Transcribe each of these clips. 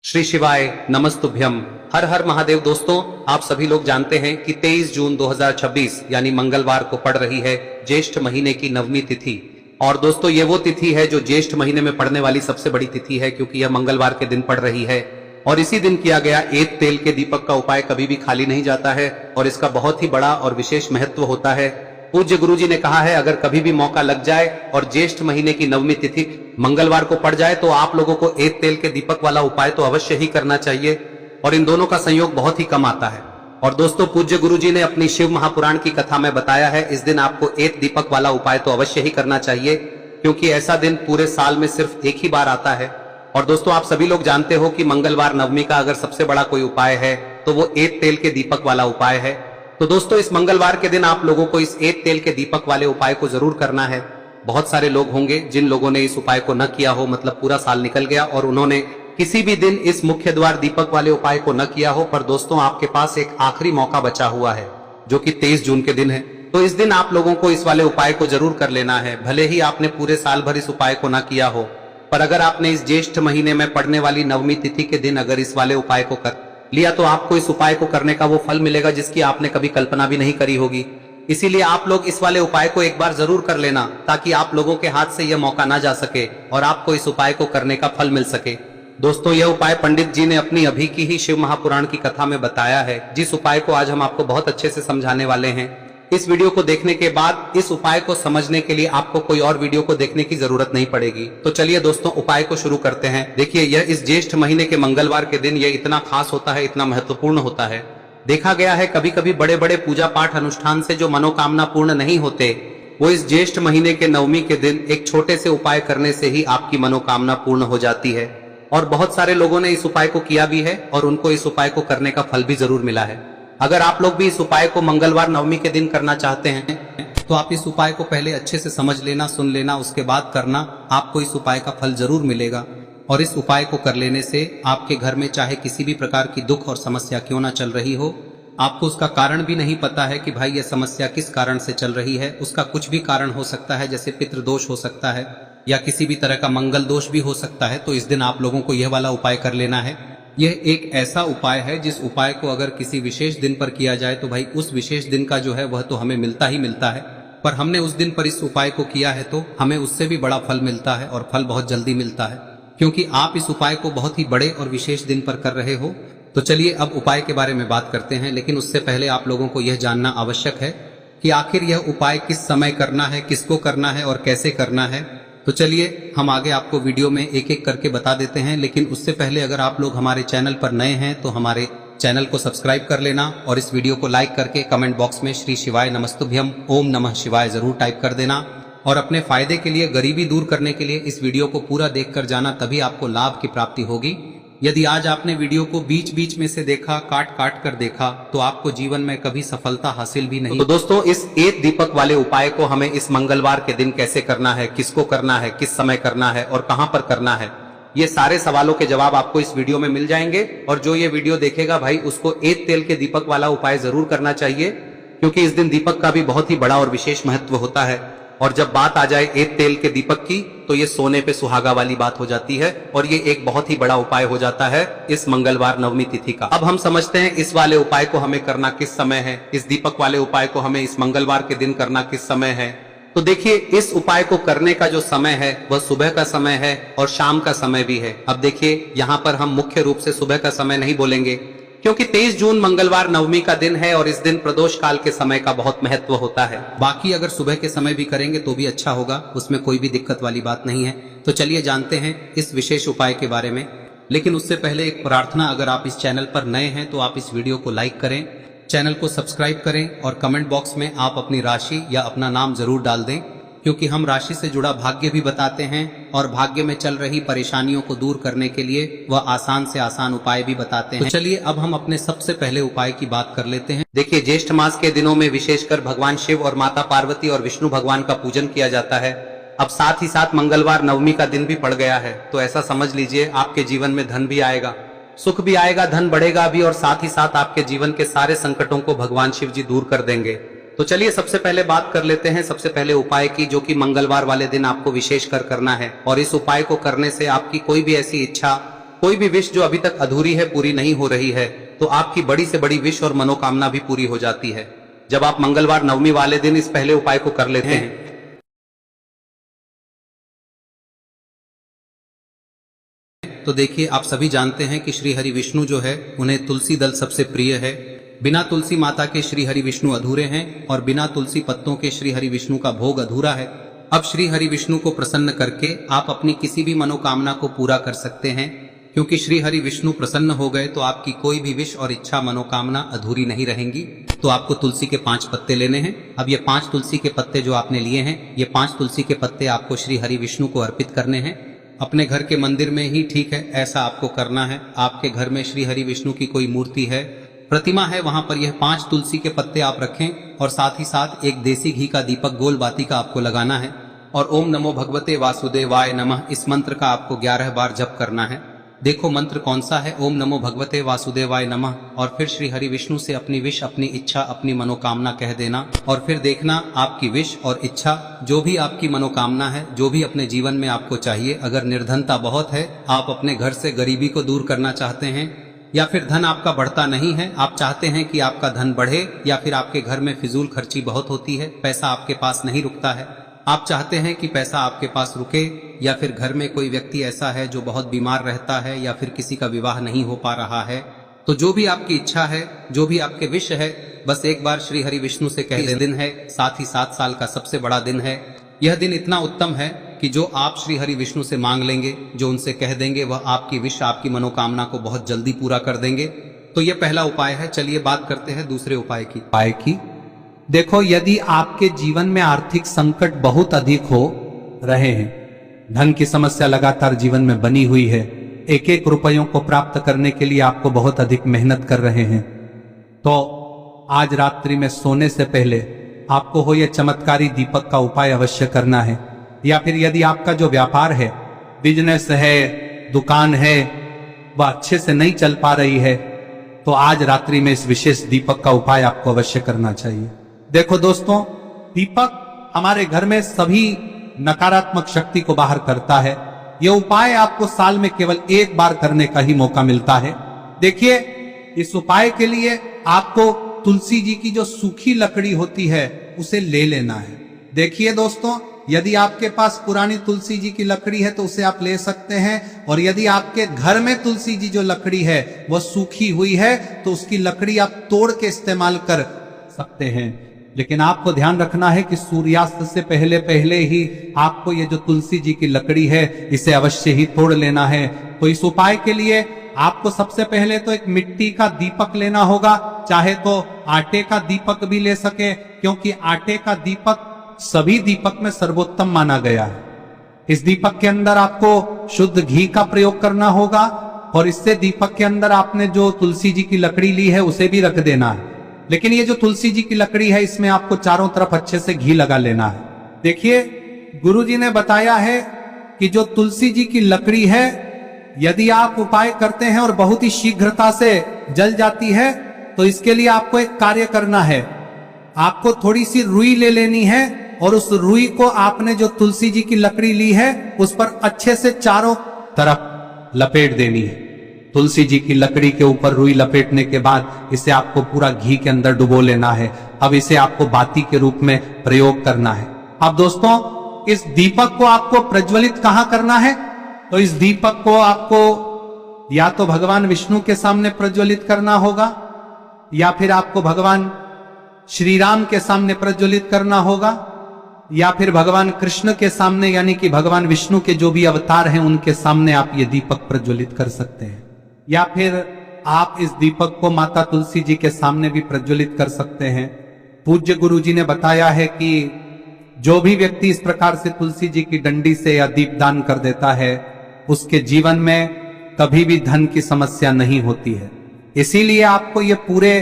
श्री शिवाय नमस्तुभ्यम। हर हर महादेव। दोस्तों, आप सभी लोग जानते हैं कि 23 जून 2026 यानी मंगलवार को पड़ रही है ज्येष्ठ महीने की नवमी तिथि। और दोस्तों, ये वो तिथि है जो ज्येष्ठ महीने में पड़ने वाली सबसे बड़ी तिथि है, क्योंकि यह मंगलवार के दिन पड़ रही है। और इसी दिन किया गया एक तेल के दीपक का उपाय कभी भी खाली नहीं जाता है और इसका बहुत ही बड़ा और विशेष महत्व होता है। पूज्य गुरुजी ने कहा है, अगर कभी भी मौका लग जाए और ज्येष्ठ महीने की नवमी तिथि मंगलवार को पड़ जाए तो आप लोगों को एक तेल के दीपक वाला उपाय तो अवश्य ही करना चाहिए। और इन दोनों का संयोग बहुत ही कम आता है। और दोस्तों, पूज्य गुरुजी ने अपनी शिव महापुराण की कथा में बताया है, इस दिन आपको एक दीपक वाला उपाय तो अवश्य ही करना चाहिए, क्योंकि ऐसा दिन पूरे साल में सिर्फ एक ही बार आता है। और दोस्तों, आप सभी लोग जानते हो कि मंगलवार नवमी का अगर सबसे बड़ा कोई उपाय है तो वो एक तेल के दीपक वाला उपाय है। तो दोस्तों, इस मंगलवार के दिन आप लोगों को इस एक तेल के दीपक वाले उपाय को जरूर करना है। बहुत सारे लोग होंगे जिन लोगों ने इस उपाय को न किया हो, मतलब पूरा साल निकल गया और उन्होंने किसी भी दिन इस मुख्य द्वार दीपक वाले उपाय को न किया हो। पर दोस्तों, आपके पास एक आखिरी मौका बचा हुआ है, जो कि 23 जून के दिन है। तो इस दिन आप लोगों को इस वाले उपाय को जरूर कर लेना है, भले ही आपने पूरे साल भर इस उपाय को न किया हो। पर अगर आपने इस ज्येष्ठ महीने में पड़ने वाली नवमी तिथि के दिन अगर इस वाले उपाय को कर लिया तो आपको इस उपाय को करने का वो फल मिलेगा जिसकी आपने कभी कल्पना भी नहीं करी होगी। इसीलिए आप लोग इस वाले उपाय को एक बार जरूर कर लेना, ताकि आप लोगों के हाथ से यह मौका ना जा सके और आपको इस उपाय को करने का फल मिल सके। दोस्तों, यह उपाय पंडित जी ने अपनी अभी की ही शिव महापुराण की कथा में बताया है, जिस उपाय को आज हम आपको बहुत अच्छे से समझाने वाले हैं। इस वीडियो को देखने के बाद इस उपाय को समझने के लिए आपको कोई और वीडियो को देखने की जरूरत नहीं पड़ेगी। तो चलिए दोस्तों, उपाय को शुरू करते हैं। देखिए, यह इस ज्येष्ठ महीने के मंगलवार के दिन यह इतना खास होता है, इतना महत्वपूर्ण होता है। देखा गया है कभी कभी बड़े बड़े पूजा पाठ अनुष्ठान से जो मनोकामना पूर्ण नहीं होते, वो इस ज्येष्ठ महीने के नवमी के दिन एक छोटे से उपाय करने से ही आपकी मनोकामना पूर्ण हो जाती है। और बहुत सारे लोगों ने इस उपाय को किया भी है और उनको इस उपाय को करने का फल भी जरूर मिला है। अगर आप लोग भी इस उपाय को मंगलवार नवमी के दिन करना चाहते हैं तो आप इस उपाय को पहले अच्छे से समझ लेना, सुन लेना, उसके बाद करना। आपको इस उपाय का फल जरूर मिलेगा। और इस उपाय को कर लेने से आपके घर में चाहे किसी भी प्रकार की दुख और समस्या क्यों ना चल रही हो, आपको उसका कारण भी नहीं पता है कि भाई यह समस्या किस कारण से चल रही है, उसका कुछ भी कारण हो सकता है, जैसे पितृदोष हो सकता है या किसी भी तरह का मंगल दोष भी हो सकता है। तो इस दिन आप लोगों को यह वाला उपाय कर लेना है। यह एक ऐसा उपाय है जिस उपाय को अगर किसी विशेष दिन पर किया जाए तो भाई उस विशेष दिन का जो है वह तो हमें मिलता ही मिलता है। पर हमने उस दिन पर इस उपाय को किया है तो हमें उससे भी बड़ा फल मिलता है, और फल बहुत जल्दी मिलता है, क्योंकि आप इस उपाय को बहुत ही बड़े और विशेष दिन पर कर रहे हो। तो चलिए अब उपाय के बारे में बात करते हैं, लेकिन उससे पहले आप लोगों को यह जानना आवश्यक है कि आखिर यह उपाय किस समय करना है, किसको करना है और कैसे करना है। तो चलिए हम आगे आपको वीडियो में एक एक करके बता देते हैं। लेकिन उससे पहले अगर आप लोग हमारे चैनल पर नए हैं तो हमारे चैनल को सब्सक्राइब कर लेना और इस वीडियो को लाइक करके कमेंट बॉक्स में श्री शिवाय नमस्तुभ्यम ओम नमः शिवाय जरूर टाइप कर देना। और अपने फायदे के लिए, गरीबी दूर करने के लिए इस वीडियो को पूरा देखकर जाना, तभी आपको लाभ की प्राप्ति होगी। यदि आज आपने वीडियो को बीच बीच में से देखा, काट काट कर देखा, तो आपको जीवन में कभी सफलता हासिल भी नहीं। तो दोस्तों, इस एक दीपक वाले उपाय को हमें इस मंगलवार के दिन कैसे करना है, किसको करना है, किस समय करना है और कहां पर करना है, ये सारे सवालों के जवाब आपको इस वीडियो में मिल जाएंगे। और जो ये वीडियो देखेगा भाई, उसको एक तेल के दीपक वाला उपाय जरूर करना चाहिए, क्योंकि इस दिन दीपक का भी बहुत ही बड़ा और विशेष महत्व होता है। और जब बात आ जाए एक तेल के दीपक की, तो ये सोने पे सुहागा वाली बात हो जाती है और ये एक बहुत ही बड़ा उपाय हो जाता है इस मंगलवार नवमी तिथि का। अब हम समझते हैं इस वाले उपाय को हमें करना किस समय है, इस दीपक वाले उपाय को हमें इस मंगलवार के दिन करना किस समय है। तो देखिए, इस उपाय को करने का जो समय है वह सुबह का समय है और शाम का समय भी है। अब देखिए, यहाँ पर हम मुख्य रूप से सुबह का समय नहीं बोलेंगे, क्योंकि 23 जून मंगलवार नवमी का दिन है और इस दिन प्रदोष काल के समय का बहुत महत्व होता है। बाकी अगर सुबह के समय भी करेंगे तो भी अच्छा होगा, उसमें कोई भी दिक्कत वाली बात नहीं है। तो चलिए जानते हैं इस विशेष उपाय के बारे में। लेकिन उससे पहले एक प्रार्थना, अगर आप इस चैनल पर नए हैं तो आप इस वीडियो को लाइक करें, चैनल को सब्सक्राइब करें और कमेंट बॉक्स में आप अपनी राशि या अपना नाम जरूर डाल दें, क्योंकि हम राशि से जुड़ा भाग्य भी बताते हैं और भाग्य में चल रही परेशानियों को दूर करने के लिए वह आसान से आसान उपाय भी बताते हैं। तो चलिए अब हम अपने सबसे पहले उपाय की बात कर लेते हैं। देखिए, ज्येष्ठ मास के दिनों में विशेषकर भगवान शिव और माता पार्वती और विष्णु भगवान का पूजन किया जाता है। अब साथ ही साथ मंगलवार नवमी का दिन भी पड़ गया है, तो ऐसा समझ लीजिए आपके जीवन में धन भी आएगा, सुख भी आएगा, धन बढ़ेगा भी, और साथ ही साथ आपके जीवन के सारे संकटों को भगवान शिव जी दूर कर देंगे। तो चलिए सबसे पहले बात कर लेते हैं सबसे पहले उपाय की, जो कि मंगलवार वाले दिन आपको विशेष कर करना है। और इस उपाय को करने से आपकी कोई भी ऐसी इच्छा, कोई भी विश जो अभी तक अधूरी है, पूरी नहीं हो रही है, तो आपकी बड़ी से बड़ी विश और मनोकामना भी पूरी हो जाती है जब आप मंगलवार नवमी वाले दिन इस पहले उपाय को कर लेते हैं। तो देखिए, आप सभी जानते हैं कि श्री हरि विष्णु जो है उन्हें तुलसी दल सबसे प्रिय है। बिना तुलसी माता के श्री हरि विष्णु अधूरे हैं और बिना तुलसी पत्तों के श्री हरि विष्णु का भोग अधूरा है। अब श्री हरि विष्णु को प्रसन्न करके आप अपनी किसी भी मनोकामना को पूरा कर सकते हैं, क्योंकि श्री हरि विष्णु प्रसन्न हो गए तो आपकी कोई भी विश और इच्छा मनोकामना अधूरी नहीं रहेंगी। तो आपको तुलसी के 5 पत्ते लेने हैं। अब ये 5 तुलसी के पत्ते जो आपने लिए हैं, ये 5 तुलसी के पत्ते आपको श्री हरि विष्णु को अर्पित करने हैं। अपने घर के मंदिर में ही ठीक है, ऐसा आपको करना है। आपके घर में श्री हरि विष्णु की कोई मूर्ति है, प्रतिमा है, वहां पर यह 5 तुलसी के पत्ते आप रखें और साथ ही साथ एक देसी घी का दीपक गोल बाती का आपको लगाना है और ओम नमो भगवते वासुदेवाय नमः इस मंत्र का आपको 11 बार जप करना है। देखो मंत्र कौन सा है, ओम नमो भगवते वासुदेवाय नमः, और फिर श्री हरि विष्णु से अपनी विश, अपनी इच्छा, अपनी मनोकामना कह देना और फिर देखना आपकी विश और इच्छा, जो भी आपकी मनोकामना है, जो भी अपने जीवन में आपको चाहिए। अगर निर्धनता बहुत है, आप अपने घर से गरीबी को दूर करना चाहते हैं, या फिर धन आपका बढ़ता नहीं है, आप चाहते हैं कि आपका धन बढ़े, या फिर आपके घर में फिजूल खर्ची बहुत होती है, पैसा आपके पास नहीं रुकता है, आप चाहते हैं कि पैसा आपके पास रुके, या फिर घर में कोई व्यक्ति ऐसा है जो बहुत बीमार रहता है, या फिर किसी का विवाह नहीं हो पा रहा है, तो जो भी आपकी इच्छा है, जो भी आपके विश है, बस एक बार श्री हरि विष्णु से कह दें। दिन है, साथ ही 7 साल का सबसे बड़ा दिन है। यह दिन इतना उत्तम है कि जो आप श्री हरि विष्णु से मांग लेंगे, जो उनसे कह देंगे, वह आपकी विश, आपकी मनोकामना को बहुत जल्दी पूरा कर देंगे। तो यह पहला उपाय है। चलिए बात करते हैं दूसरे उपाय की। देखो, यदि आपके जीवन में आर्थिक संकट बहुत अधिक हो रहे हैं, धन की समस्या लगातार जीवन में बनी हुई है, एक एक रुपयों को प्राप्त करने के लिए आपको बहुत अधिक मेहनत कर रहे हैं, तो आज रात्रि में सोने से पहले आपको हो यह चमत्कारी दीपक का उपाय अवश्य करना है। या फिर यदि आपका जो व्यापार है, बिजनेस है, दुकान है, वह अच्छे से नहीं चल पा रही है, तो आज रात्रि में इस विशेष दीपक का उपाय आपको अवश्य करना चाहिए। देखो दोस्तों, दीपक हमारे घर में सभी नकारात्मक शक्ति को बाहर करता है। यह उपाय आपको साल में केवल 1 बार करने का ही मौका मिलता है। देखिए, इस उपाय के लिए आपको तुलसी जी की जो सूखी लकड़ी होती है उसे ले लेना है। देखिए दोस्तों, यदि आपके पास पुरानी तुलसी जी की लकड़ी है तो उसे आप ले सकते हैं, और यदि आपके घर में तुलसी जी जो लकड़ी है वह सूखी हुई है तो उसकी लकड़ी आप तोड़ के इस्तेमाल कर सकते हैं। लेकिन आपको ध्यान रखना है कि सूर्यास्त से पहले पहले ही आपको ये जो तुलसी जी की लकड़ी है इसे अवश्य ही तोड़ लेना है। तो इस उपाय के लिए आपको सबसे पहले तो एक मिट्टी का दीपक लेना होगा, चाहे तो आटे का दीपक भी ले सके, क्योंकि आटे का दीपक सभी दीपक में सर्वोत्तम माना गया है। इस दीपक के अंदर आपको शुद्ध घी का प्रयोग करना होगा, और इससे दीपक के अंदर आपने जो तुलसी जी की लकड़ी ली है उसे भी रख देना है। लेकिन ये जो तुलसी जी की लकड़ी है, इसमें आपको चारों तरफ अच्छे से घी लगा लेना है। देखिए, गुरुजी ने बताया है कि जो तुलसी जी की लकड़ी है, यदि आप उपाय करते हैं और बहुत ही शीघ्रता से जल जाती है, तो इसके लिए आपको एक कार्य करना है। आपको थोड़ी सी रुई ले लेनी है और उस रुई को आपने जो तुलसी जी की लकड़ी ली है उस पर अच्छे से चारों तरफ लपेट देनी है। तुलसी जी की लकड़ी के ऊपर रुई लपेटने के बाद इसे आपको पूरा घी के अंदर डुबो लेना है। अब इसे आपको बाती के रूप में प्रयोग करना है। अब दोस्तों, इस दीपक को आपको प्रज्वलित कहां करना है? तो इस दीपक को आपको या तो भगवान विष्णु के सामने प्रज्वलित करना होगा, या फिर आपको भगवान श्री राम के सामने प्रज्वलित करना होगा, या फिर भगवान कृष्ण के सामने, यानी कि भगवान विष्णु के जो भी अवतार हैं उनके सामने आप ये दीपक प्रज्वलित कर सकते हैं। या फिर आप इस दीपक को माता तुलसी जी के सामने भी प्रज्वलित कर सकते हैं। पूज्य गुरु जी ने बताया है कि जो भी व्यक्ति इस प्रकार से तुलसी जी की डंडी से या दीपदान कर देता है, उसके जीवन में कभी भी धन की समस्या नहीं होती है। इसीलिए आपको ये पूरे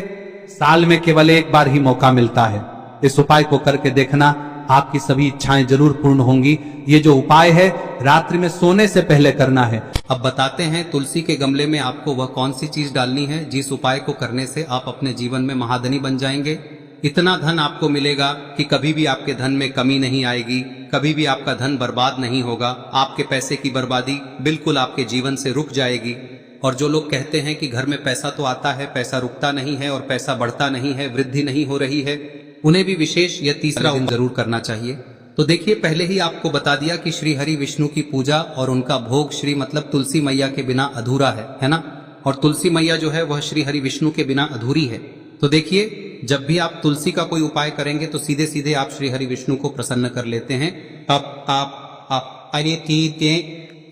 साल में केवल 1 बार ही मौका मिलता है। इस उपाय को करके देखना, आपकी सभी इच्छाएं जरूर पूर्ण होंगी। ये जो उपाय है रात्रि में सोने से पहले करना है। अब बताते हैं तुलसी के गमले में आपको वह कौन सी चीज डालनी है जिस उपाय को करने से आप अपने जीवन में महाधनी बन जाएंगे। इतना धन आपको मिलेगा कि कभी भी आपके धन में कमी नहीं आएगी, कभी भी आपका धन बर्बाद नहीं होगा। आपके पैसे की बर्बादी बिल्कुल आपके जीवन से रुक जाएगी। और जो लोग कहते हैं कि घर में पैसा तो आता है, पैसा रुकता नहीं है और पैसा बढ़ता नहीं है, वृद्धि नहीं हो रही है, उन्हें भी विशेष यह तीसरा दिन जरूर करना चाहिए। तो देखिए, पहले ही आपको बता दिया कि श्री हरि विष्णु की पूजा और उनका भोग श्री मतलब तुलसी मैया के बिना अधूरा है ना। और तुलसी मैया जो है वह श्री हरि विष्णु के बिना अधूरी है। तो देखिए, जब भी आप तुलसी का कोई उपाय करेंगे तो सीधे सीधे आप श्री हरि विष्णु को प्रसन्न कर लेते हैं।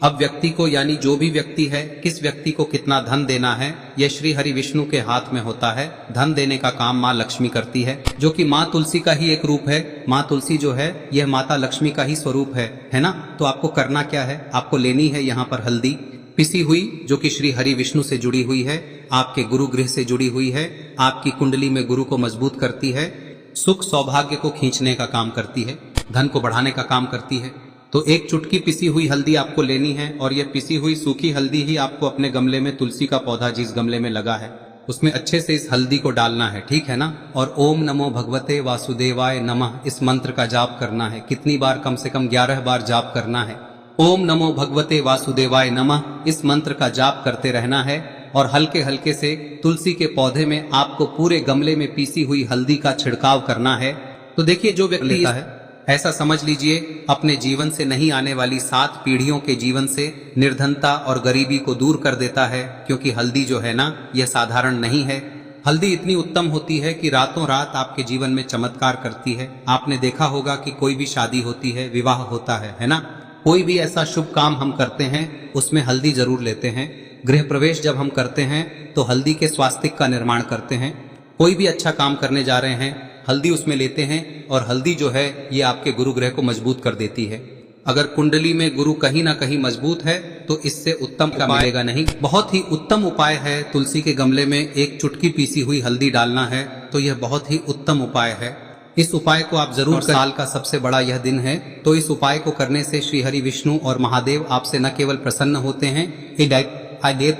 अब व्यक्ति को, यानी जो भी व्यक्ति है, किस व्यक्ति को कितना धन देना है, यह श्री हरि विष्णु के हाथ में होता है। धन देने का काम माँ लक्ष्मी करती है, जो कि माँ तुलसी का ही एक रूप है। माँ तुलसी जो है यह माता लक्ष्मी का ही स्वरूप है ना। तो आपको करना क्या है, आपको लेनी है यहाँ पर हल्दी पिसी हुई, जो कि श्री हरि विष्णु से जुड़ी हुई है, आपके गुरु गृह से जुड़ी हुई है, आपकी कुंडली में गुरु को मजबूत करती है, सुख सौभाग्य को खींचने का काम करती है, धन को बढ़ाने का काम करती है। तो एक चुटकी पिसी हुई हल्दी आपको लेनी है और यह पिसी हुई सूखी हल्दी ही आपको अपने गमले में, तुलसी का पौधा जिस गमले में लगा है उसमें अच्छे से इस हल्दी को डालना है, ठीक है ना। और ओम नमो भगवते वासुदेवाय नमः इस मंत्र का जाप करना है। कितनी बार? कम से कम 11 बार जाप करना है। ओम नमो भगवते वासुदेवाय नमः इस मंत्र का जाप करते रहना है और हल्के हल्के से तुलसी के पौधे में आपको पूरे गमले में पीसी हुई हल्दी का छिड़काव करना है। तो देखिए, जो व्यक्ति लेता है, ऐसा समझ लीजिए अपने जीवन से नहीं आने वाली 7 पीढ़ियों के जीवन से निर्धनता और गरीबी को दूर कर देता है। क्योंकि हल्दी जो है ना, यह साधारण नहीं है। हल्दी इतनी उत्तम होती है कि रातों रात आपके जीवन में चमत्कार करती है। आपने देखा होगा कि कोई भी शादी होती है, विवाह होता है ना, कोई भी ऐसा शुभ काम हम करते हैं उसमें हल्दी जरूर लेते हैं। गृह प्रवेश जब हम करते हैं तो हल्दी के स्वास्तिक का निर्माण करते हैं। कोई भी अच्छा काम करने जा रहे हैं, हल्दी उसमें लेते हैं और हल्दी जो है ये आपके गुरु ग्रह को मजबूत कर देती है। अगर कुंडली में गुरु कहीं ना कहीं मजबूत है तो इससे उत्तम का मिलेगा नहीं। बहुत ही उत्तम उपाय है, तुलसी के गमले में एक चुटकी पीसी हुई हल्दी डालना है, तो यह बहुत ही उत्तम उपाय है। इस उपाय को आप जरूर, साल का सबसे बड़ा यह दिन है, तो इस उपाय को करने से श्री हरि विष्णु और महादेव आपसे न केवल प्रसन्न होते हैं,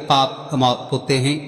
पाप होते हैं,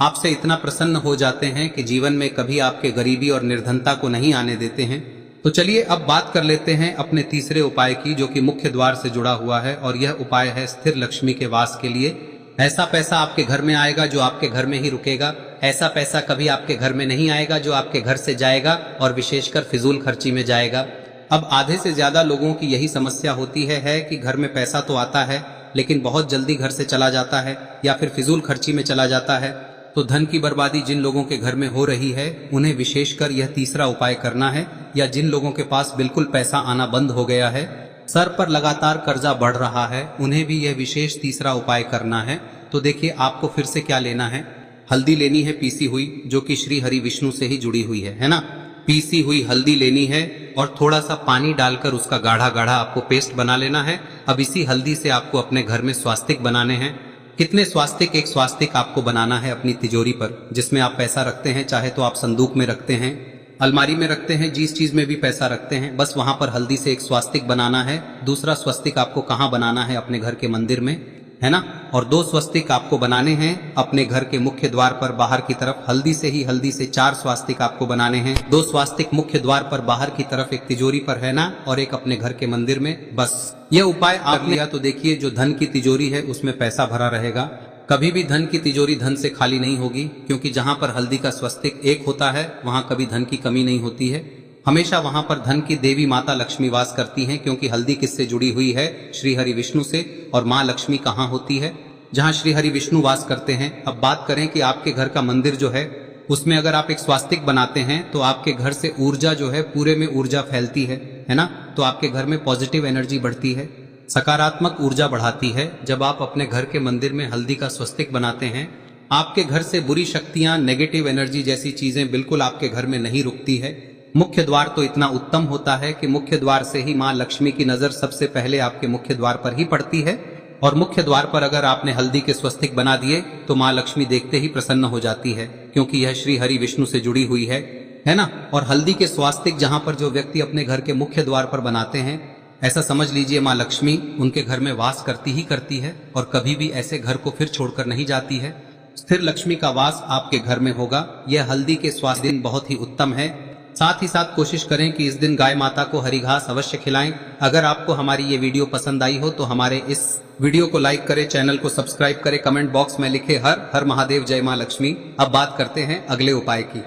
आपसे इतना प्रसन्न हो जाते हैं कि जीवन में कभी आपके गरीबी और निर्धनता को नहीं आने देते हैं। तो चलिए अब बात कर लेते हैं अपने तीसरे उपाय की, जो कि मुख्य द्वार से जुड़ा हुआ है और यह उपाय है स्थिर लक्ष्मी के वास के लिए। ऐसा पैसा आपके घर में आएगा जो आपके घर में ही रुकेगा। ऐसा पैसा कभी आपके घर में नहीं आएगा जो आपके घर से जाएगा और विशेषकर फिजूल खर्ची में जाएगा। अब आधे से ज्यादा लोगों की यही समस्या होती है कि घर में पैसा तो आता है लेकिन बहुत जल्दी घर से चला जाता है या फिर फिजूल खर्ची में चला जाता है। तो धन की बर्बादी जिन लोगों के घर में हो रही है उन्हें विशेषकर यह तीसरा उपाय करना है, या जिन लोगों के पास बिल्कुल पैसा आना बंद हो गया है, सर पर लगातार कर्जा बढ़ रहा है, उन्हें भी यह विशेष तीसरा उपाय करना है। तो देखिए, आपको फिर से क्या लेना है, हल्दी लेनी है पीसी हुई, जो कि श्री हरि विष्णु से ही जुड़ी हुई है ना। पीसी हुई हल्दी लेनी है और थोड़ा सा पानी डालकर उसका गाढ़ा गाढ़ा आपको पेस्ट बना लेना है। अब इसी हल्दी से आपको अपने घर में स्वास्तिक बनाने हैं। कितने स्वास्तिक? एक स्वास्तिक आपको बनाना है अपनी तिजोरी पर, जिसमें आप पैसा रखते हैं, चाहे तो आप संदूक में रखते हैं, अलमारी में रखते हैं, जिस चीज में भी पैसा रखते हैं, बस वहां पर हल्दी से एक स्वास्तिक बनाना है। दूसरा स्वस्तिक आपको कहाँ बनाना है? अपने घर के मंदिर में, है ना। और 2 स्वस्तिक आपको बनाने हैं अपने घर के मुख्य द्वार पर बाहर की तरफ। हल्दी से 4 स्वास्तिक आपको बनाने हैं। 2 स्वास्तिक मुख्य द्वार पर बाहर की तरफ, एक तिजोरी पर, है ना, और एक अपने घर के मंदिर में। बस यह उपाय आप लिया तो देखिए, जो धन की तिजोरी है उसमें पैसा भरा रहेगा। कभी भी धन की तिजोरी धन से खाली नहीं होगी, क्योंकि जहां पर हल्दी का स्वस्तिक एक होता है वहां कभी धन की कमी नहीं होती है। हमेशा वहां पर धन की देवी माता लक्ष्मी वास करती हैं, क्योंकि हल्दी किससे जुड़ी हुई है? श्री हरि विष्णु से। और माँ लक्ष्मी कहाँ होती है? जहाँ श्री हरि विष्णु वास करते हैं। अब बात करें कि आपके घर का मंदिर जो है उसमें अगर आप एक स्वास्तिक बनाते हैं तो आपके घर से ऊर्जा जो है, पूरे में ऊर्जा फैलती है ना। तो आपके घर में पॉजिटिव एनर्जी बढ़ती है, सकारात्मक ऊर्जा बढ़ाती है। जब आप अपने घर के मंदिर में हल्दी का स्वस्तिक बनाते हैं, आपके घर से बुरी शक्तियां, नेगेटिव एनर्जी जैसी चीजें बिल्कुल आपके घर में नहीं रुकती है। मुख्य द्वार तो इतना उत्तम होता है कि मुख्य द्वार से ही माँ लक्ष्मी की नजर सबसे पहले आपके मुख्य द्वार पर ही पड़ती है। और मुख्य द्वार पर अगर आपने हल्दी के स्वस्तिक बना दिए तो माँ लक्ष्मी देखते ही प्रसन्न हो जाती है, क्योंकि यह श्री हरि विष्णु से जुड़ी हुई है ना। और हल्दी के स्वास्तिक जहां पर जो व्यक्ति अपने घर के मुख्य द्वार पर बनाते हैं, ऐसा समझ लीजिए माँ लक्ष्मी उनके घर में वास करती ही करती है और कभी भी ऐसे घर को फिर छोड़कर नहीं जाती है। स्थिर लक्ष्मी का वास आपके घर में होगा। यह हल्दी के स्वास्तिक बहुत ही उत्तम है। साथ ही साथ कोशिश करें कि इस दिन गाय माता को हरी घास अवश्य खिलाएं। अगर आपको हमारी ये वीडियो पसंद आई हो तो हमारे इस वीडियो को लाइक करें, चैनल को सब्सक्राइब करें, कमेंट बॉक्स में लिखे हर हर महादेव, जय मां लक्ष्मी। अब बात करते हैं अगले उपाय की।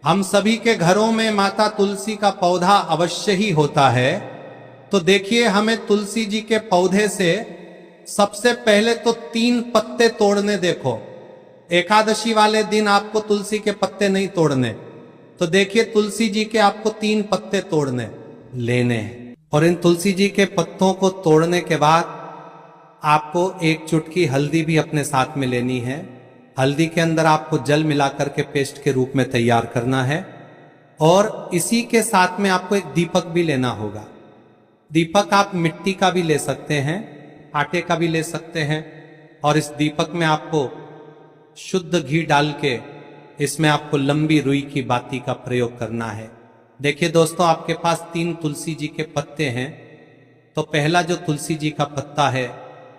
हम सभी के घरों में माता तुलसी का पौधा अवश्य ही होता है। तो देखिए, हमें तुलसी जी के पौधे से सबसे पहले तो 3 पत्ते तोड़ने। देखो, एकादशी वाले दिन आपको तुलसी के पत्ते नहीं तोड़ने, तो देखिए तुलसी जी के आपको 3 पत्ते तोड़ने लेने हैं। और इन तुलसी जी के पत्तों को तोड़ने के बाद आपको 1 चुटकी हल्दी भी अपने साथ में लेनी है। हल्दी के अंदर आपको जल मिलाकर के पेस्ट के रूप में तैयार करना है। और इसी के साथ में आपको एक दीपक भी लेना होगा। दीपक आप मिट्टी का भी ले सकते हैं, आटे का भी ले सकते हैं। और इस दीपक में आपको शुद्ध घी डाल के इसमें आपको लंबी रुई की बाती का प्रयोग करना है। देखिए दोस्तों, आपके पास 3 तुलसी जी के पत्ते हैं। तो पहला जो तुलसी जी का पत्ता है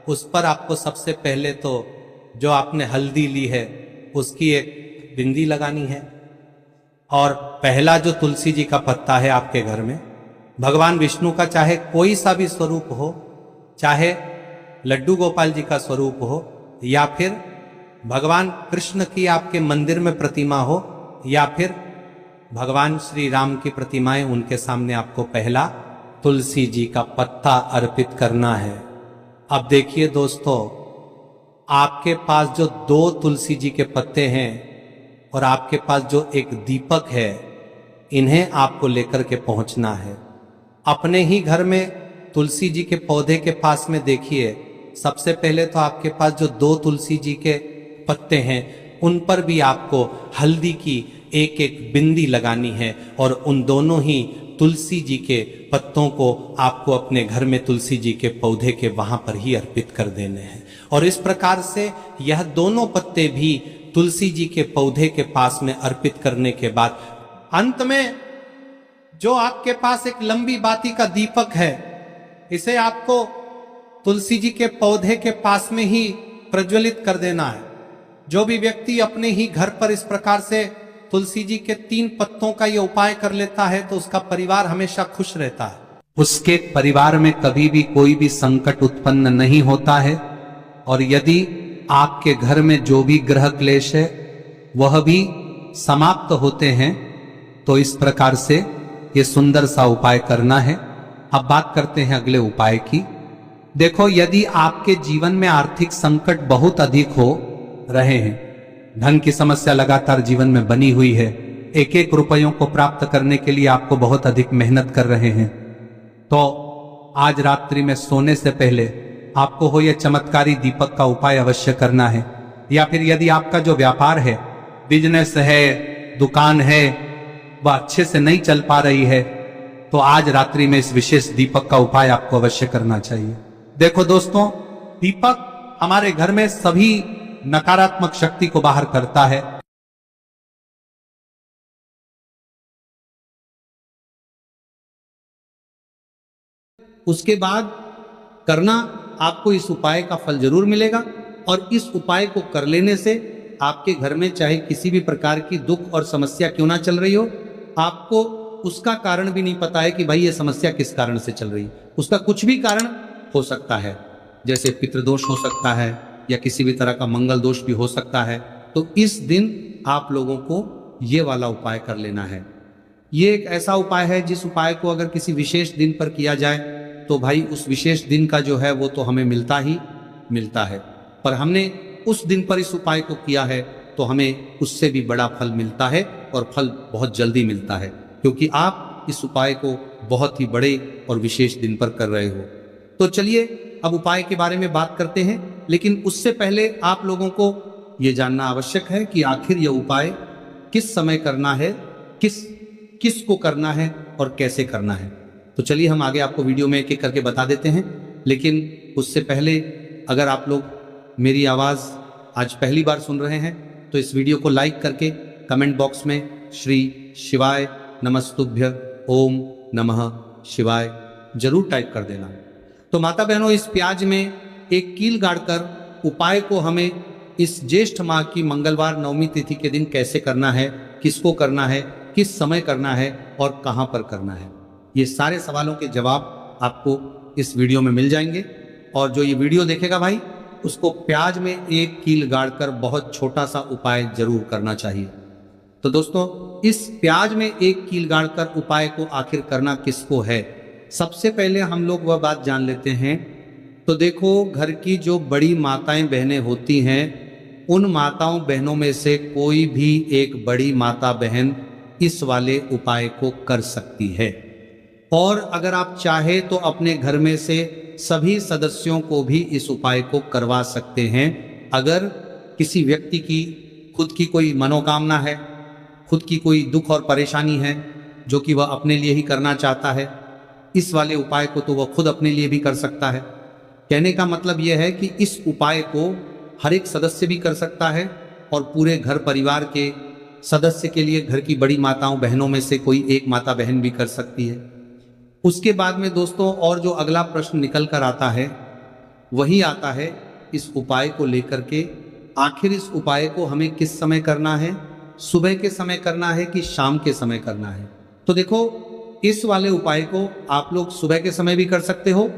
उस पर आपको सबसे पहले तो जो आपने हल्दी ली है उसकी एक बिंदी लगानी है। और पहला जो तुलसी जी का पत्ता है आपके घर में, भगवान विष्णु का चाहे कोई सा भी स्वरूप हो, चाहे लड्डू गोपाल जी का स्वरूप हो, या फिर भगवान कृष्ण की आपके मंदिर में प्रतिमा हो, या फिर भगवान श्री राम की प्रतिमाएं, उनके सामने आपको पहला तुलसी जी का पत्ता अर्पित करना है। अब देखिए दोस्तों, आपके पास जो 2 तुलसी जी के पत्ते हैं और आपके पास जो एक दीपक है, इन्हें आपको लेकर के पहुंचना है। अपने ही घर में तुलसी जी के पौधे के पास में देखिए, सबसे पहले तो आपके पास जो 2 तुलसी जी के पत्ते हैं उन पर भी आपको हल्दी की एक बिंदी लगानी है। और उन दोनों ही तुलसी जी के पत्तों को आपको अपने घर में तुलसी जी के पौधे के वहां पर ही अर्पित कर देने हैं। और इस प्रकार से यह दोनों पत्ते भी तुलसी जी के पौधे के पास में अर्पित करने के बाद अंत में जो आपके पास एक लंबी बाती का दीपक है, इसे आपको तुलसी जी के पौधे के पास में ही प्रज्वलित कर देना है। जो भी व्यक्ति अपने ही घर पर इस प्रकार से तुलसी जी के 3 पत्तों का ये उपाय कर लेता है तो उसका परिवार हमेशा खुश रहता है। उसके परिवार में कभी भी कोई भी संकट उत्पन्न नहीं होता है। और यदि आपके घर में जो भी ग्रह क्लेश है वह भी समाप्त होते हैं। तो इस प्रकार से ये सुंदर सा उपाय करना है। अब बात करते हैं अगले उपाय की। देखो, यदि आपके जीवन में आर्थिक संकट बहुत अधिक हो रहे हैं, धन की समस्या लगातार जीवन में बनी हुई है, 1-1 रुपयों को प्राप्त करने के लिए आपको बहुत अधिक मेहनत कर रहे हैं, तो आज रात्रि में सोने से पहले आपको हो यह चमत्कारी दीपक का उपाय अवश्य करना है। या फिर यदि आपका जो व्यापार है, बिजनेस है, दुकान है, वह अच्छे से नहीं चल पा रही है, तो आज रात्रि में इस विशेष दीपक का उपाय आपको अवश्य करना चाहिए। देखो दोस्तों, दीपक हमारे घर में सभी नकारात्मक शक्ति को बाहर करता है। उसके बाद करना आपको इस उपाय का फल जरूर मिलेगा। और इस उपाय को कर लेने से आपके घर में चाहे किसी भी प्रकार की दुख और समस्या क्यों ना चल रही हो, आपको उसका कारण भी नहीं पता है कि भाई ये समस्या किस कारण से चल रही है। उसका कुछ भी कारण हो सकता है, जैसे पितृदोष हो सकता है या किसी भी तरह का मंगल दोष भी हो सकता है। तो इस दिन आप लोगों को ये वाला उपाय कर लेना है। ये एक ऐसा उपाय है जिस उपाय को अगर किसी विशेष दिन पर किया जाए तो भाई उस विशेष दिन का जो है वो तो हमें मिलता ही मिलता है। पर हमने उस दिन पर इस उपाय को किया है तो हमें उससे भी बड़ा फल मिलता है, और फल बहुत जल्दी मिलता है, क्योंकि आप इस उपाय को बहुत ही बड़े और विशेष दिन पर कर रहे हो। तो चलिए अब उपाय के बारे में बात करते हैं, लेकिन उससे पहले आप लोगों को ये जानना आवश्यक है कि आखिर यह उपाय किस समय करना है, किस को करना है और कैसे करना है। तो चलिए हम आगे आपको वीडियो में एक-एक करके बता देते हैं। लेकिन उससे पहले अगर आप लोग मेरी आवाज़ आज पहली बार सुन रहे हैं तो इस वीडियो को लाइक करके कमेंट बॉक्स में श्री शिवाय नमस्तुभ्य ओम नमः शिवाय जरूर टाइप कर देना। तो माता बहनों, इस प्याज में एक कील गाड़कर उपाय को हमें इस ज्येष्ठ माह की मंगलवार नवमी तिथि के दिन कैसे करना है, किसको करना है, किस समय करना है और कहां पर करना है। ये सारे सवालों के जवाब आपको इस वीडियो में मिल जाएंगे। और जो ये वीडियो देखेगा भाई, उसको प्याज में एक कील गाड़कर बहुत छोटा सा उपाय जरूर करना चाहिए। तो दोस्तों, इस प्याज में एक कील गाड़कर उपाय को आखिर करना किसको है, सबसे पहले हम लोग वह बात जान लेते हैं। तो देखो, घर की जो बड़ी माताएं बहनें होती हैं, उन माताओं बहनों में से कोई भी एक बड़ी माता बहन इस वाले उपाय को कर सकती है। और अगर आप चाहे तो अपने घर में से सभी सदस्यों को भी इस उपाय को करवा सकते हैं। अगर किसी व्यक्ति की खुद की कोई मनोकामना है, खुद की कोई दुख और परेशानी है जो कि वह अपने लिए ही करना चाहता है, इस वाले उपाय को तो वह खुद अपने लिए भी कर सकता है। कहने का मतलब यह है कि इस उपाय को हर एक सदस्य भी कर सकता है और पूरे घर परिवार के सदस्य के लिए घर की बड़ी माताओं बहनों में से कोई एक माता बहन भी कर सकती है। उसके बाद में दोस्तों, और जो अगला प्रश्न निकल कर आता है वही आता है इस उपाय को लेकर के, आखिर इस उपाय को हमें किस समय करना है, सुबह के समय करना है कि शाम के समय करना है। तो देखो, इस वाले उपाय को आप लोग सुबह के समय भी कर सकते हो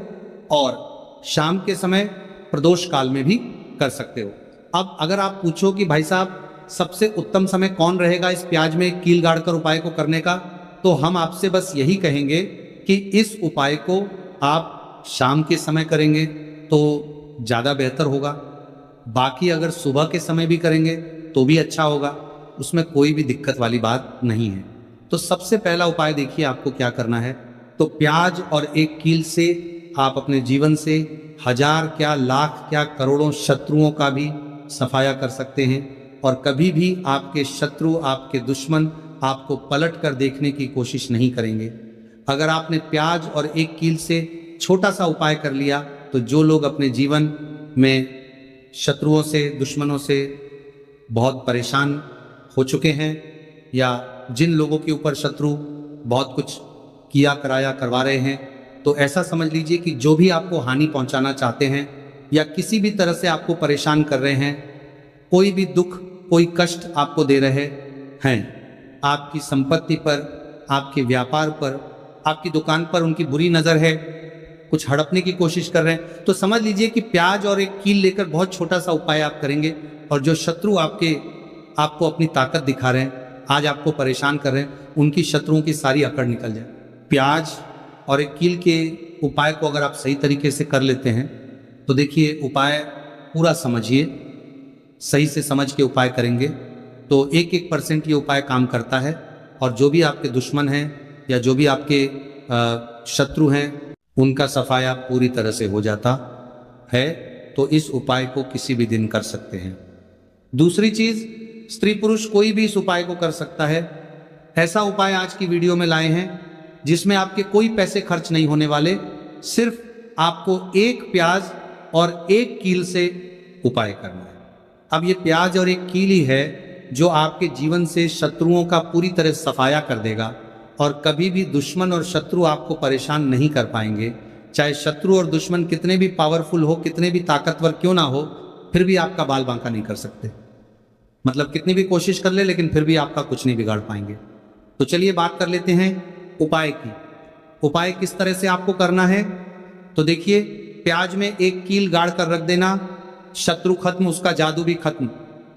और शाम के समय प्रदोष काल में भी कर सकते हो। अब अगर आप पूछो कि भाई साहब सबसे उत्तम समय कौन रहेगा इस प्याज में कील गाड़कर उपाय को करने का, तो हम आपसे बस यही कहेंगे कि इस उपाय को आप शाम के समय करेंगे तो ज़्यादा बेहतर होगा। बाकी अगर सुबह के समय भी करेंगे तो भी अच्छा होगा, उसमें कोई भी दिक्कत वाली बात नहीं है। तो सबसे पहला उपाय देखिए आपको क्या करना है। तो प्याज और एक कील से आप अपने जीवन से हजार क्या लाख क्या करोड़ों शत्रुओं का भी सफाया कर सकते हैं और कभी भी आपके शत्रु, आपके दुश्मन आपको पलट कर देखने की कोशिश नहीं करेंगे। अगर आपने प्याज और एक कील से छोटा सा उपाय कर लिया तो जो लोग अपने जीवन में शत्रुओं से, दुश्मनों से बहुत परेशान हो चुके हैं या जिन लोगों के ऊपर शत्रु बहुत कुछ किया कराया करवा रहे हैं, तो ऐसा समझ लीजिए कि जो भी आपको हानि पहुंचाना चाहते हैं या किसी भी तरह से आपको परेशान कर रहे हैं, कोई भी दुख, कोई कष्ट आपको दे रहे हैं, आपकी संपत्ति पर, आपके व्यापार पर, आपकी दुकान पर उनकी बुरी नज़र है, कुछ हड़पने की कोशिश कर रहे हैं, तो समझ लीजिए कि प्याज और एक कील लेकर बहुत छोटा सा उपाय आप करेंगे और जो शत्रु आपको अपनी ताकत दिखा रहे हैं, आज आपको परेशान कर रहे हैं, उनकी शत्रुओं की सारी अकड़ निकल जाए। प्याज और एक कील के उपाय को अगर आप सही तरीके से कर लेते हैं तो देखिए, उपाय पूरा समझिए, सही से समझ के उपाय करेंगे तो 1% ये उपाय काम करता है और जो भी आपके दुश्मन हैं या जो भी आपके शत्रु हैं, उनका सफाया पूरी तरह से हो जाता है। तो इस उपाय को किसी भी दिन कर सकते हैं। दूसरी चीज, स्त्री पुरुष कोई भी इस उपाय को कर सकता है। ऐसा उपाय आज की वीडियो में लाए हैं जिसमें आपके कोई पैसे खर्च नहीं होने वाले, सिर्फ आपको एक प्याज और एक कील से उपाय करना है। अब ये प्याज और एक कील ही है जो आपके जीवन से शत्रुओं का पूरी तरह सफाया कर देगा और कभी भी दुश्मन और शत्रु आपको परेशान नहीं कर पाएंगे। चाहे शत्रु और दुश्मन कितने भी पावरफुल हो, कितने भी ताकतवर क्यों ना हो, फिर भी आपका बाल बांका नहीं कर सकते। मतलब कितनी भी कोशिश कर ले लेकिन फिर भी आपका कुछ नहीं बिगाड़ पाएंगे। तो चलिए बात कर लेते हैं उपाय की। उपाय किस तरह से आपको करना है, तो देखिए, प्याज में एक कील गाड़ कर रख देना, शत्रु खत्म, उसका जादू भी खत्म।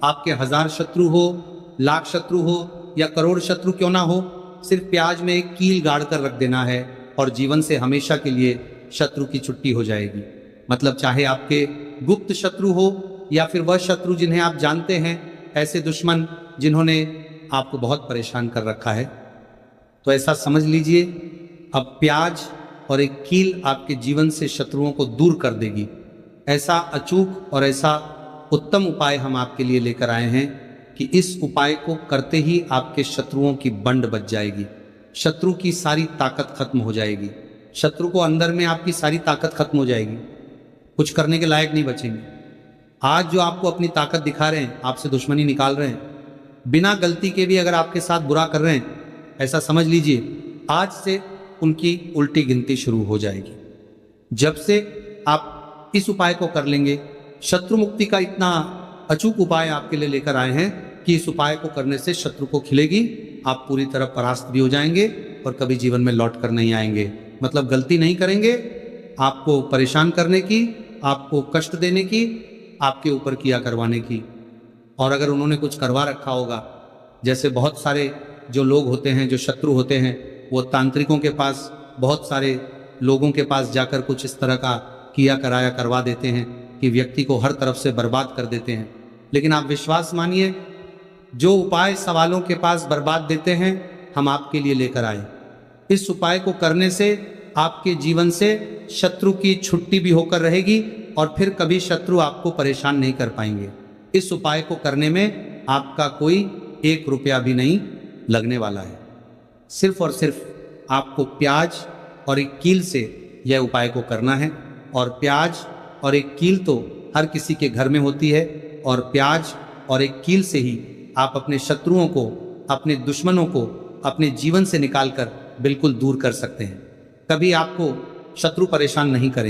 आपके 1000 शत्रु हो, लाख शत्रु हो या करोड़ शत्रु क्यों ना हो, सिर्फ प्याज में एक कील गाड़ कर रख देना है और जीवन से हमेशा के लिए शत्रु की छुट्टी हो जाएगी। मतलब चाहे आपके गुप्त शत्रु हो या फिर वह शत्रु जिन्हें आप जानते हैं, ऐसे दुश्मन जिन्होंने आपको बहुत परेशान कर रखा है, तो ऐसा समझ लीजिए अब प्याज और एक कील आपके जीवन से शत्रुओं को दूर कर देगी। ऐसा अचूक और ऐसा उत्तम उपाय हम आपके लिए लेकर आए हैं कि इस उपाय को करते ही आपके शत्रुओं की बंड बच जाएगी, शत्रु की सारी ताकत खत्म हो जाएगी, शत्रु को अंदर में आपकी सारी ताकत खत्म हो जाएगी, कुछ करने के लायक नहीं बचेंगे। आज जो आपको अपनी ताकत दिखा रहे हैं, आपसे दुश्मनी निकाल रहे हैं, बिना गलती के भी अगर आपके साथ बुरा कर रहे हैं, ऐसा समझ लीजिए आज से उनकी उल्टी गिनती शुरू हो जाएगी। जब से आप इस उपाय को कर लेंगे, शत्रु मुक्ति का इतना अचूक उपाय आपके लिए लेकर आए हैं कि इस उपाय को करने से शत्रु को खिलेगी आप पूरी तरह परास्त भी हो जाएंगे और कभी जीवन में लौट कर नहीं आएंगे। मतलब गलती नहीं करेंगे, आपको परेशान करने की, आपको कष्ट देने की, आपके ऊपर किया करवाने की। और अगर उन्होंने कुछ करवा रखा होगा, जैसे बहुत सारे जो लोग होते हैं, जो शत्रु होते हैं, वो तांत्रिकों के पास, बहुत सारे लोगों के पास जाकर कुछ इस तरह का किया कराया करवा देते हैं कि व्यक्ति को हर तरफ से बर्बाद कर देते हैं। लेकिन आप विश्वास मानिए, जो उपाय सवालों के पास बर्बाद देते हैं, हम आपके लिए लेकर आए। इस उपाय को करने से आपके जीवन से शत्रु की छुट्टी भी होकर रहेगी और फिर कभी शत्रु आपको परेशान नहीं कर पाएंगे। इस उपाय को करने में आपका कोई 1 रुपया भी नहीं लगने वाला है। सिर्फ और सिर्फ आपको प्याज और एक कील से यह उपाय को करना है। और प्याज और एक कील तो हर किसी के घर में होती है, और प्याज और एक कील से ही आप अपने शत्रुओं को, अपने दुश्मनों को अपने जीवन से निकालकर बिल्कुल दूर कर सकते हैं। कभी आपको शत्रु परेशान नहीं करेंगे।